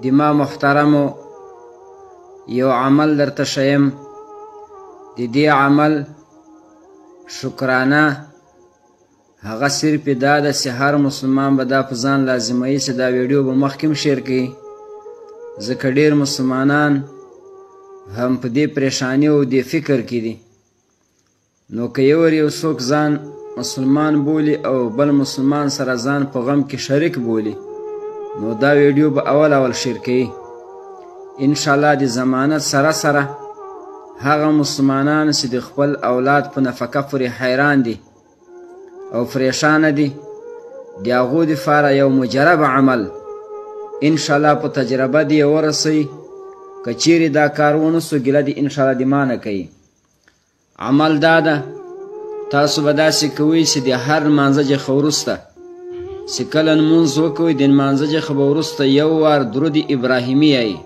دما محترمو یو عمل درته ښیم. د دې عمل شکرانه هغه صرف دا ده چې هر مسلمان به دا په ځان لازموي چې دا ویډیو به مخکې هم شیر کړي، ځکه ډېر مسلمانان هم په دې پریشاني او دې فکر کې دي. نو که یو څوک ځان مسلمان بولي او بل مسلمان سره ځان په غم کې شریک بولي، نو دا ویډیو به اول شیر کوي. انشاءالله د ضمانت سره سره هغه مسلمانان چې د خپل اولاد په نفقه پورې حیران دي او پریشانه دي، د هغو دپاره یو مجرب عمل انشاءالله په تجربه دې ورسوي. که چیرې دا کار ونه سو، ګیله دې انشاءالله دې ما نه کوي. عمل دا ده، تاسو به داسې کوئ چې د هر لمانځه څخه وروسته چې کله لمونځ وکوئ، د لمانځه څخه به وروسته یو وار درود ابراهیمي یایي،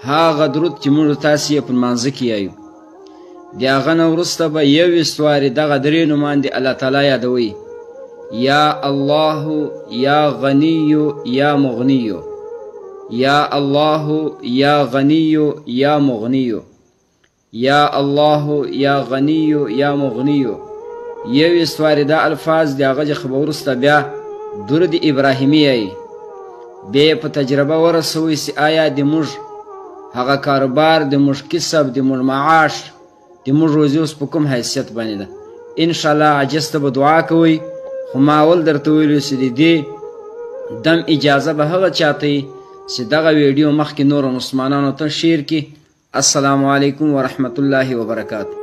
هغه درود چې موږ تاسې یې په لمانځه کې یایو. د هغه نه وروسته به 21 وارې دغه درې نومان د الله تعالی یادوئ: یا الله یا غنیو یا مغنیو، یا الله یا غنیو یا مغنیو، یا الله یا غنیو یا مغنیو. 21 وارې دا الفاظ د هغه څخه به وروسته بیا درود ابراهیمي یایي. بیا یې په تجربه ورسوئ چې آیا د موږ هغه کاروبار، د موږ کسب، د موږ معاش، د موږ روزي اوس په کوم حیثیت باندې ده. انشاءالله عاجز ته به دعا کوئ، خو ما اول درته ویلو چې د دې دم اجازه به هغه چاته وي چې دغه ویډیو مخکې نورو مسلمانانو ته شیر کړي. السلام علیکم ورحمت الله وبرکاته.